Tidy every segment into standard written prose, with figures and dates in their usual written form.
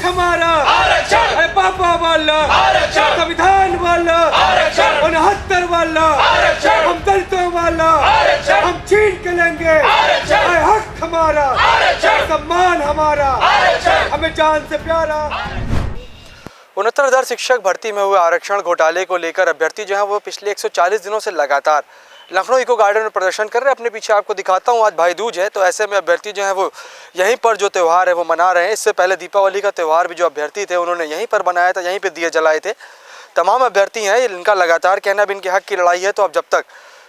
हमारा आरक्षण है, पापा वाला आरक्षण, संविधान वाला आरक्षण, 69 वाला आरक्षण, हम दलितों वाला आरक्षण, हम छीन के लेंगे आरक्षण, है, हक हमारा आरक्षण, सम्मान हमारा आरक्षण, हमें जान से प्यारा। 69,000 शिक्षक भर्ती में हुए आरक्षण घोटाले को लेकर अभ्यर्थी जो है वो पिछले 140 दिनों से लगातार लखनऊ इको गार्डन में प्रदर्शन कर रहे हैं। अपने पीछे आपको दिखाता हूँ, आज भाई दूज है, तो ऐसे में अभ्यर्थी जो है वो यहीं पर जो त्यौहार है वो मना रहे हैं। इससे पहले दीपावली का त्यौहार भी जो अभ्यर्थी थे उन्होंने यहीं पर बनाया था, यहीं पर दिए जलाए थे। तमाम अभ्यर्थी हैं, इनका लगातार कहना अब इनके हक की लड़ाई है, तो अब जब तक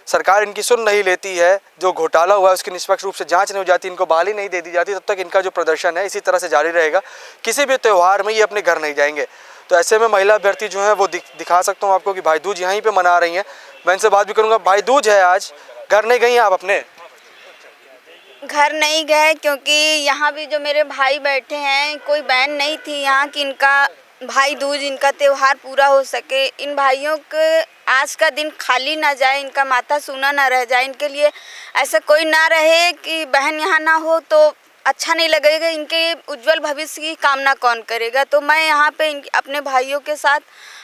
सरकार इनकी सुन नहीं लेती है, जो घोटाला हुआ है उसकी निष्पक्ष रूप से जांच नहीं हो जाती, इनको बहाली नहीं दे दी जाती, तब तक इनका जो प्रदर्शन है इसी तरह से जारी रहेगा। किसी भी त्यौहार में ये अपने घर नहीं जाएंगे। तो ऐसे में महिला अभ्यर्थी जो है वो दिखा सकता हूँ आपको कि भाई दूज यहीं पे मना रही हैं। मैं इनसे बात भी करूँगा। भाई दूज है आज, घर नहीं गई आप अपने? घर नहीं गए क्योंकि यहाँ भी जो मेरे भाई बैठे हैं, कोई बहन नहीं थी यहाँ कि इनका भाई दूज, इनका त्यौहार पूरा हो सके। इन भाइयों के आज का दिन खाली ना जाए, इनका माथा सूना ना रह जाए, इनके लिए ऐसा कोई ना रहे कि बहन यहाँ ना हो तो अच्छा नहीं लगेगा। इनके उज्जवल भविष्य की कामना कौन करेगा। तो मैं यहाँ पे अपने भाइयों के साथ,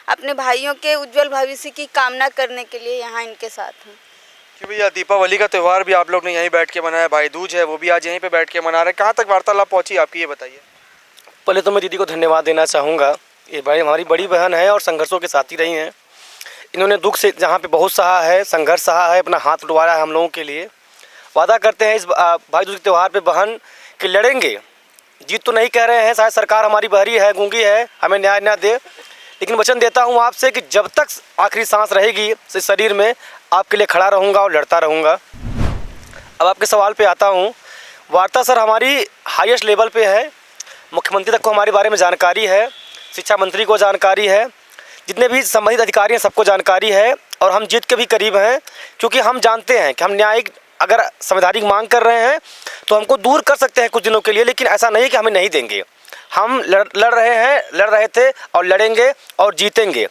अपने भाइयों के उज्जवल भविष्य की कामना करने के लिए यहाँ इनके साथ हूँ। कि भैया दीपावली का त्यौहार भी आप लोग ने यहीं बैठ के मनाया, भाई दूज है वो भी आज यहीं पे बैठ के मना रहे हैं। कहाँ तक वार्तालाप पहुँची आपकी, ये बताइए। पहले तो मैं दीदी को धन्यवाद देना चाहूँगा। ये भाई हमारी बड़ी बहन है और संघर्षों के साथी रही हैं। इन्होंने दुख से जहाँ पे बहुत सहा है, संघर्ष सहा है, अपना हाथ उठवाया है हम लोगों के लिए। वादा करते हैं इस भाई दूज के त्यौहार पे बहन कि लड़ेंगे। जीत तो नहीं कह रहे हैं, शायद सरकार हमारी बहरी है, गूंगी है, हमें न्याय न दे, लेकिन वचन देता हूँ आपसे कि जब तक आखिरी सांस रहेगी इस शरीर में आपके लिए खड़ा रहूँगा और लड़ता रहूँगा। अब आपके सवाल पे आता हूँ। वार्ता सर हमारी हाईएस्ट लेवल पे है, मुख्यमंत्री तक को हमारे बारे में जानकारी है, शिक्षा मंत्री को जानकारी है, जितने भी संबंधित अधिकारी हैं सबको जानकारी है, और हम जीत के भी करीब हैं, क्योंकि हम जानते हैं कि हम न्यायिक अगर संवैधानिक मांग कर रहे हैं तो हमको दूर कर सकते हैं कुछ दिनों के लिए, लेकिन ऐसा नहीं कि हमें नहीं देंगे। हम लड़ रहे थे और लड़ेंगे और जीतेंगे।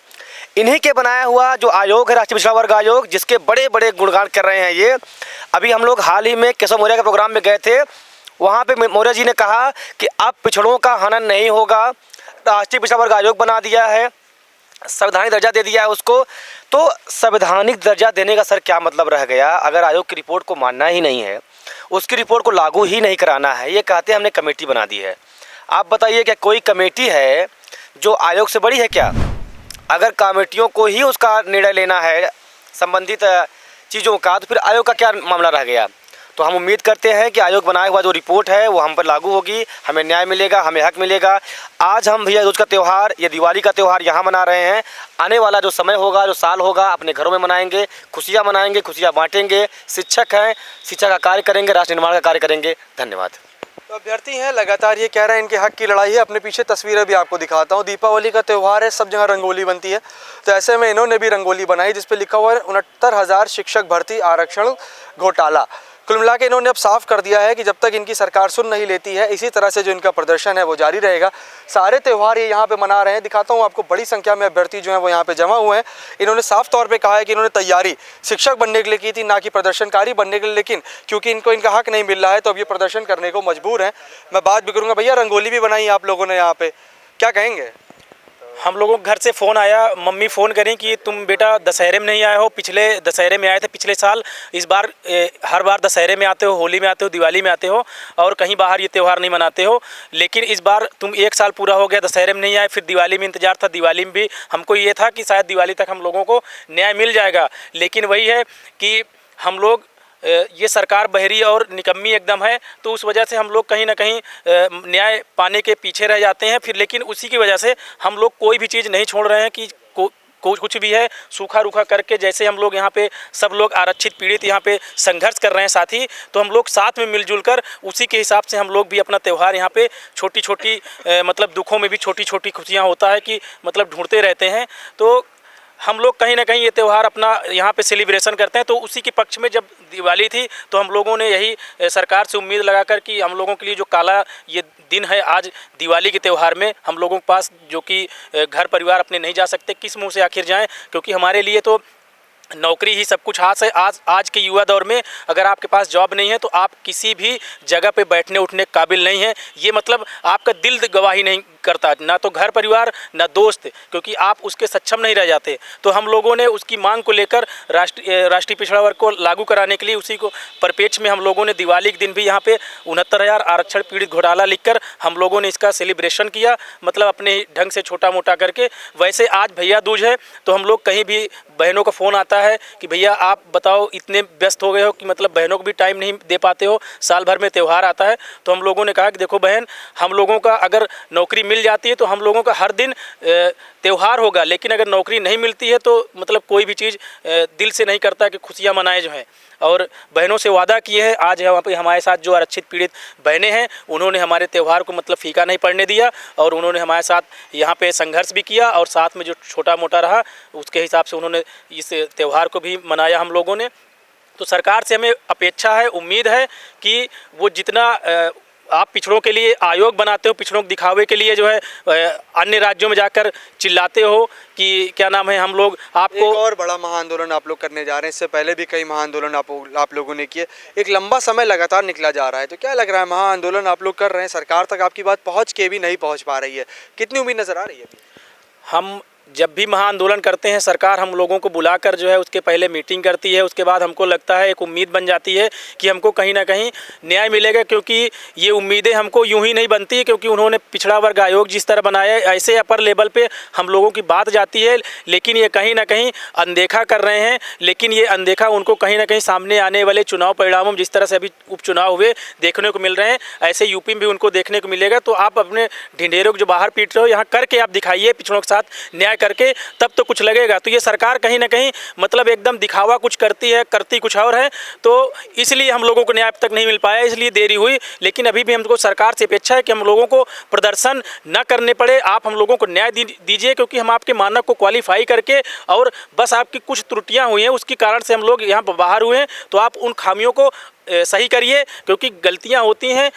इन्हीं के बनाया हुआ जो आयोग है, राष्ट्रीय पिछड़ा वर्ग आयोग, जिसके बड़े बड़े गुणगान कर रहे हैं ये। अभी हम लोग हाल ही में केशव मौर्य के प्रोग्राम में गए थे, वहाँ पे मौर्य जी ने कहा कि अब पिछड़ों का हनन नहीं होगा, राष्ट्रीय पिछड़ा वर्ग आयोग बना दिया है, संवैधानिक दर्जा दे दिया है उसको। तो संवैधानिक दर्जा देने का सर क्या मतलब रह गया अगर आयोग की रिपोर्ट को मानना ही नहीं है, उसकी रिपोर्ट को लागू ही नहीं कराना है। ये कहते हैं हमने कमेटी बना दी है। आप बताइए क्या कोई कमेटी है जो आयोग से बड़ी है क्या? अगर कमेटियों को ही उसका निर्णय लेना है संबंधित चीज़ों का, तो फिर आयोग का क्या मामला रह गया? तो हम उम्मीद करते हैं कि आयोग बनाया हुआ जो रिपोर्ट है वो हम पर लागू होगी, हमें न्याय मिलेगा, हमें हक मिलेगा। आज हम भैया दूज का त्यौहार, ये दिवाली का त्यौहार यहाँ मना रहे हैं। आने वाला जो समय होगा, जो साल होगा, अपने घरों में मनाएंगे, खुशियाँ मनाएंगे, खुशियाँ बांटेंगे। शिक्षक हैं, शिक्षा का कार्य करेंगे, राष्ट्र निर्माण का कार्य करेंगे। धन्यवाद। तो अभ्यर्थी हैं लगातार ये कह रहे हैं इनके हक की लड़ाई है। अपने पीछे तस्वीरें भी आपको दिखाता हूँ। दीपावली का त्यौहार है, सब जगह रंगोली बनती है, तो ऐसे में इन्होंने भी रंगोली बनाई जिस पे लिखा हुआ है 69,000 शिक्षक भर्ती आरक्षण घोटाला। कुल मिला के इन्होंने अब साफ कर दिया है कि जब तक इनकी सरकार सुन नहीं लेती है, इसी तरह से जो इनका प्रदर्शन है वो जारी रहेगा। सारे त्यौहार ये यहाँ पे मना रहे हैं। दिखाता हूँ आपको, बड़ी संख्या में अभ्यर्थी जो हैं वो यहाँ पे जमा हुए हैं। इन्होंने साफ तौर पे कहा है कि इन्होंने तैयारी शिक्षक बनने के लिए की थी, ना कि प्रदर्शनकारी बनने के लिए, लेकिन क्योंकि इनको इनका हक नहीं मिल रहा है तो अब ये प्रदर्शन करने को मजबूर हैं। मैं बात भी करूँगा। भैया रंगोली भी बनाई आप लोगों ने यहाँ पे, क्या कहेंगे? हम लोगों के घर से फ़ोन आया, मम्मी फ़ोन करें कि तुम बेटा दशहरे में नहीं आए हो, पिछले दशहरे में आए थे पिछले साल, इस बार हर बार दशहरे में आते हो, होली में आते हो, दिवाली में आते हो और कहीं बाहर ये त्यौहार नहीं मनाते हो, लेकिन इस बार तुम 1 साल पूरा हो गया, दशहरे में नहीं आए, फिर दिवाली में इंतज़ार था, दिवाली में भी हमको ये था कि शायद दिवाली तक हम लोगों को न्याय मिल जाएगा, लेकिन वही है कि हम लोग ये सरकार बहरी और निकम्मी एकदम है, तो उस वजह से हम लोग कहीं ना कहीं न्याय पाने के पीछे रह जाते हैं फिर। लेकिन उसी की वजह से हम लोग कोई भी चीज़ नहीं छोड़ रहे हैं कि कुछ भी है सूखा रूखा करके, जैसे हम लोग यहाँ पे सब लोग आरक्षित पीड़ित यहाँ पे संघर्ष कर रहे हैं साथी, तो हम लोग साथ में मिलजुल कर उसी के हिसाब से हम लोग भी अपना त्यौहार यहाँ पे छोटी छोटी मतलब दुखों में भी छोटी छोटी खुशियाँ होता है कि मतलब ढूंढते रहते हैं। तो हम लोग कहीं ना कहीं ये त्यौहार अपना यहाँ पे सेलिब्रेशन करते हैं। तो उसी के पक्ष में जब दिवाली थी तो हम लोगों ने यही सरकार से उम्मीद लगाकर कि हम लोगों के लिए जो काला ये दिन है आज दिवाली के त्यौहार में, हम लोगों के पास जो कि घर परिवार अपने नहीं जा सकते, किस मुंह से आखिर जाएं, क्योंकि हमारे लिए तो नौकरी ही सब कुछ हाथ है। आज के युवा दौर में अगर आपके पास जॉब नहीं है तो आप किसी भी जगह पे बैठने उठने के काबिल नहीं हैं। ये मतलब आपका दिल गवाही नहीं करता, ना तो घर परिवार ना दोस्त, क्योंकि आप उसके सक्षम नहीं रह जाते। तो हम लोगों ने उसकी मांग को लेकर राष्ट्रीय पिछड़ा वर्ग को लागू कराने के लिए उसी को परिपेक्ष में हम लोगों ने दिवाली के दिन भी यहाँ पे 69,000 आरक्षण पीड़ित घोटाला लिखकर हम लोगों ने इसका सेलिब्रेशन किया, मतलब अपने ढंग से छोटा मोटा करके। वैसे आज भैया दूज है तो हम लोग कहीं भी बहनों का फ़ोन आता है कि भैया आप बताओ इतने व्यस्त हो गए हो कि मतलब बहनों को भी टाइम नहीं दे पाते हो, साल भर में त्यौहार आता है। तो हम लोगों ने कहा कि देखो बहन, हम लोगों का अगर नौकरी मिल जाती है तो हम लोगों का हर दिन त्यौहार होगा, लेकिन अगर नौकरी नहीं मिलती है तो मतलब कोई भी चीज़ दिल से नहीं करता कि खुशियाँ मनाए जो हैं। और बहनों से वादा किए हैं, आज वहाँ पे हमारे साथ जो आरक्षित पीड़ित बहनें हैं उन्होंने हमारे त्यौहार को मतलब फीका नहीं पड़ने दिया और उन्होंने हमारे साथ यहाँ पे संघर्ष भी किया और साथ में जो छोटा मोटा रहा उसके हिसाब से उन्होंने इस त्यौहार को भी मनाया हम लोगों ने। तो सरकार से हमें अपेक्षा है, उम्मीद है कि वो जितना आप पिछड़ों के लिए आयोग बनाते हो, पिछड़ों को दिखावे के लिए जो है अन्य राज्यों में जाकर चिल्लाते हो कि क्या नाम है हम लोग आपको एक और बड़ा महाआंदोलन आप लोग करने जा रहे हैं, इससे पहले भी कई महाआंदोलन आप लोगों ने किए, एक लंबा समय लगातार निकला जा रहा है, तो क्या लग रहा है महाआंदोलन आप लोग कर रहे हैं, सरकार तक आपकी बात पहुंच के भी नहीं पहुंच पा रही है, कितनी उम्मीद नजर आ रही है अभी? हम जब भी महाआंदोलन करते हैं सरकार हम लोगों को बुलाकर जो है उसके पहले मीटिंग करती है, उसके बाद हमको लगता है एक उम्मीद बन जाती है कि हमको कहीं ना कहीं न्याय मिलेगा, क्योंकि ये उम्मीदें हमको यूं ही नहीं बनती, क्योंकि उन्होंने पिछड़ा वर्ग आयोग जिस तरह बनाया है ऐसे अपर लेवल पे हम लोगों की बात जाती है, लेकिन ये कहीं ना कहीं अनदेखा कर रहे हैं। लेकिन ये अनदेखा उनको कहीं ना कहीं सामने आने वाले चुनाव परिणामों में जिस तरह से अभी उपचुनाव हुए देखने को मिल रहे हैं, ऐसे यूपी में भी उनको देखने को मिलेगा। तो आप अपने ढिंढेरों को जो बाहर पीट रहे हो यहाँ करके आप दिखाइए, पिछड़ों के साथ न्याय करके, तब तो कुछ लगेगा। तो ये सरकार कहीं ना कहीं मतलब एकदम दिखावा कुछ करती है, करती कुछ और है, तो इसलिए हम लोगों को न्याय तक नहीं मिल पाया, इसलिए देरी हुई। लेकिन अभी भी हमको सरकार से अपेक्षा है कि हम लोगों को प्रदर्शन न करने पड़े, आप हम लोगों को न्याय दीजिए, क्योंकि हम आपके मानक को क्वालिफाई करके और बस आपकी कुछ त्रुटियाँ हुई हैं उसके कारण से हम लोग यहाँ पर बाहर हुए हैं, तो आप उन खामियों को सही करिए, क्योंकि गलतियाँ होती हैं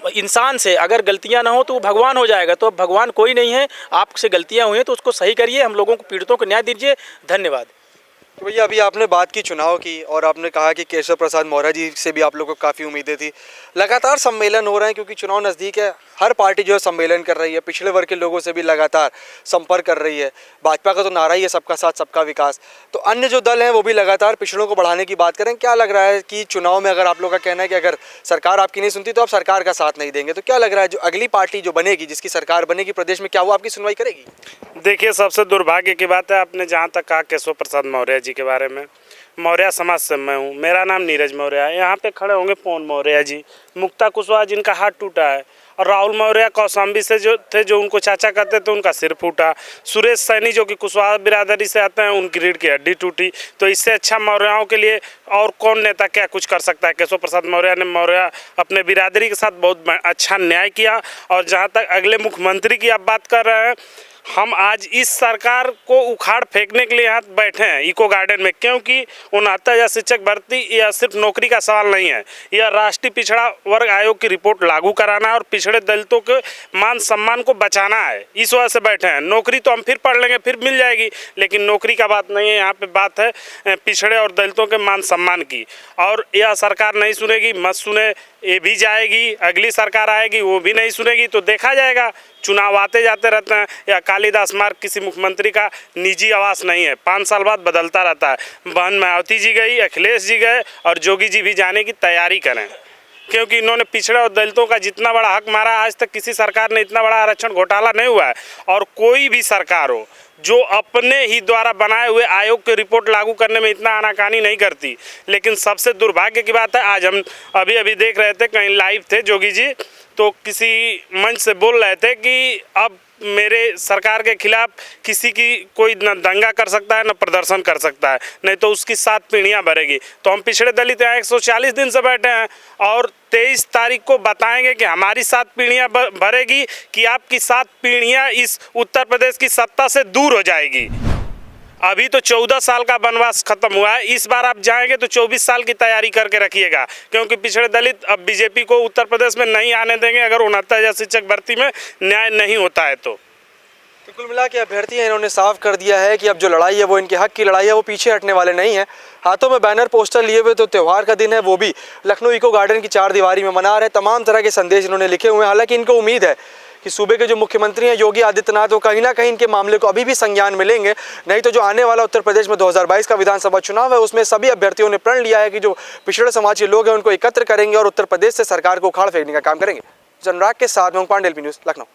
इंसान से, अगर गलतियां ना हो तो वो भगवान हो जाएगा, तो अब भगवान कोई नहीं है, आपसे गलतियां हुई हैं तो उसको सही करिए, हम लोगों को पीड़ितों को न्याय दीजिए। धन्यवाद। तो भैया अभी आपने बात की चुनाव की और आपने कहा कि केशव प्रसाद मौर्य जी से भी आप लोगों को काफ़ी उम्मीदें थी, लगातार सम्मेलन हो रहे हैं क्योंकि चुनाव नज़दीक है, हर पार्टी जो है सम्मेलन कर रही है, पिछड़े वर्ग के लोगों से भी लगातार संपर्क कर रही है, भाजपा का तो नारा ही है सबका साथ सबका विकास, तो अन्य जो दल हैं वो भी लगातार पिछड़ों को बढ़ाने की बात करें। क्या लग रहा है कि चुनाव में अगर आप लोग का कहना है कि अगर सरकार आपकी नहीं सुनती तो आप सरकार का साथ नहीं देंगे, तो क्या लग रहा है जो अगली पार्टी जो बनेगी, जिसकी सरकार बनेगी प्रदेश में, क्या वो आपकी सुनवाई करेगी? देखिए, सबसे दुर्भाग्य की बात है, आपने जहाँ तक कहा केशव प्रसाद मौर्य जी के बारे में, मौर्य समाज से मैं हूँ, मेरा नाम नीरज मौर्य है। यहाँ पे खड़े होंगे पवन मौर्य जी, मुक्ता कुशवाहा जिनका हाथ टूटा है, और राहुल मौर्य कौशाम्बी से जो थे, जो उनको चाचा कहते थे, उनका सिर फूटा, सुरेश सैनी जो कि कुशवाहा बिरादरी से आते हैं, उनकी रीढ़ की हड्डी टूटी। तो इससे अच्छा मौर्यों के लिए और कौन नेता क्या कुछ कर सकता है? केशव प्रसाद मौर्य ने अपने बिरादरी के साथ बहुत अच्छा न्याय किया। और जहाँ तक अगले मुख्यमंत्री की आप बात कर रहे हैं, हम आज इस सरकार को उखाड़ फेंकने के लिए यहाँ बैठे हैं इको गार्डन में, क्योंकि 69,000 शिक्षक भर्ती यह सिर्फ नौकरी का सवाल नहीं है, यह राष्ट्रीय पिछड़ा वर्ग आयोग की रिपोर्ट लागू कराना है और पिछड़े दलितों के मान सम्मान को बचाना है। इस वजह से बैठे हैं। नौकरी तो हम फिर पढ़ लेंगे, फिर मिल जाएगी, लेकिन नौकरी का बात नहीं है, यहाँ पे बात है पिछड़े और दलितों के मान सम्मान की। और यह सरकार नहीं सुनेगी, मत सुने, ये भी जाएगी, अगली सरकार आएगी वो भी नहीं सुनेगी, तो देखा जाएगा। चुनाव आते जाते रहते हैं। या कालिदास मार्ग किसी मुख्यमंत्री का निजी आवास नहीं है, 5 साल बाद बदलता रहता है। बहन मायावती जी गई, अखिलेश जी गए, और जोगी जी भी जाने की तैयारी करें, क्योंकि इन्होंने पिछड़े और दलितों का जितना बड़ा हक मारा, आज तक किसी सरकार ने इतना बड़ा आरक्षण घोटाला नहीं हुआ है। और कोई भी सरकार हो जो अपने ही द्वारा बनाए हुए आयोग की रिपोर्ट लागू करने में इतना आनाकानी नहीं करती। लेकिन सबसे दुर्भाग्य की बात है, आज हम अभी देख रहे थे, कहीं लाइव थे जोगी जी, तो किसी मंच से बोल रहे थे कि अब मेरे सरकार के खिलाफ किसी की कोई न दंगा कर सकता है, न प्रदर्शन कर सकता है, नहीं तो उसकी 7 पीढ़ियाँ भरेगी। तो हम पिछड़े दलित यहाँ 140 दिन से बैठे हैं और 23 तारीख को बताएंगे कि हमारी 7 पीढ़ियाँ भरेगी कि आपकी 7 पीढ़ियाँ इस उत्तर प्रदेश की सत्ता से दूर हो जाएगी। अभी तो 14 साल का वनवास खत्म हुआ है, इस बार आप जाएंगे तो 24 साल की तैयारी करके रखिएगा, क्योंकि पिछड़े दलित अब बीजेपी को उत्तर प्रदेश में नहीं आने देंगे अगर 69,000 शिक्षक भर्ती में न्याय नहीं होता है तो कुल मिला के अभ्यर्थी हैं, इन्होंने साफ कर दिया है कि अब जो लड़ाई है वो इनके हक की लड़ाई है, वो पीछे हटने वाले नहीं है। हाथों में बैनर पोस्टर लिए हुए, तो त्यौहार का दिन है, वो भी लखनऊ इको गार्डन की 4 दीवारी में मना रहे। तमाम तरह के संदेश इन्होंने लिखे हुए हैं। हालांकि इनको उम्मीद है कि सूबे के जो मुख्यमंत्री हैं योगी आदित्यनाथ वो कहीं ना कहीं इनके मामले को अभी भी संज्ञान में लेंगे। नहीं तो जो आने वाला उत्तर प्रदेश में 2022 का विधानसभा चुनाव है उसमें सभी अभ्यर्थियों ने प्रण लिया है कि जो पिछड़े समाज के लोग हैं उनको एकत्र करेंगे और उत्तर प्रदेश से सरकार को उखाड़ फेंकने का काम करेंगे। जनराग के साथ में पांडेल न्यूज़ लखनऊ।